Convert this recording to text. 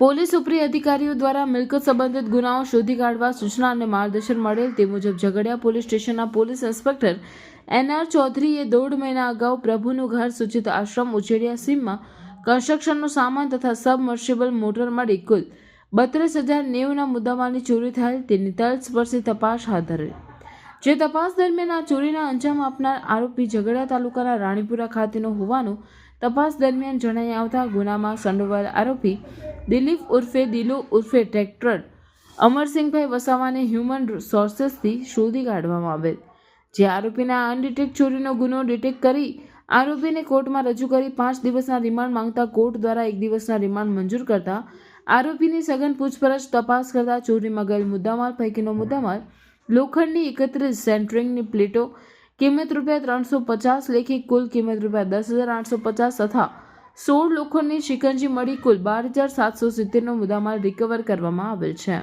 Police ઉપરી અધિકારીઓ દ્વારા મિલકત સંબંધિત ગુનાઓ શોધી કાઢવા સૂચના અને માર્ગદર્શન મળેલ તે મુજબ ઝઘડિયા પોલીસ સ્ટેશનના પોલીસ ઇન્સ્પેક્ટર NR ચૌધરીએ 1.5 મહિના અગાઉ પ્રભુનું ઘર સૂચિત આશ્રમ ઉચેડિયા સીમમાં કન્સ્ટ્રક્શનનો સામાન તથા સબમર્સિબલ મોટર મળી કુલ 32,090ના મુદ્દામાલની ચોરી થયેલ તેની તલસ્પર્શી તપાસ હાથ ધરેલ, જે તપાસ દરમિયાન આ ચોરીના અંજામ આપનાર આરોપી ઝઘડિયા તાલુકાના રાણીપુરા ખાતેનો હોવાનું તપાસ દરમિયાન જણાઈ આવતા ગુનામાં સંડોવાયેલ આરોપી દિલીપ ઉર્ફે દિલુ ઉર્ફે ટ્રેક્ટર અમરસિંહભાઈ વસાવાને હ્યુમન સોર્સેસથી શોધી કાઢવામાં આવેલ, જે આરોપીના અનડિટેક્ટ ચોરીનો ગુનો ડિટેક્ટ કરી આરોપીને કોર્ટમાં રજૂ કરી 5 દિવસના રિમાન્ડ માંગતા કોર્ટ દ્વારા 1 દિવસના રિમાન્ડ મંજૂર કરતા આરોપીની સઘન પૂછપરછ તપાસ કરતા ચોરીમાં ગયેલ મુદ્દામાલ પૈકીનો મુદ્દામાલ લોખંડની 31 સેન્ટરિંગની પ્લેટો કિંમત ₹350 લેખી કુલ કિંમત ₹10,850 તથા 16 લોખંડની શિકંજી મળી કુલ 12,770નો મુદ્દામાલ રિકવર કરવામાં આવેલ છે।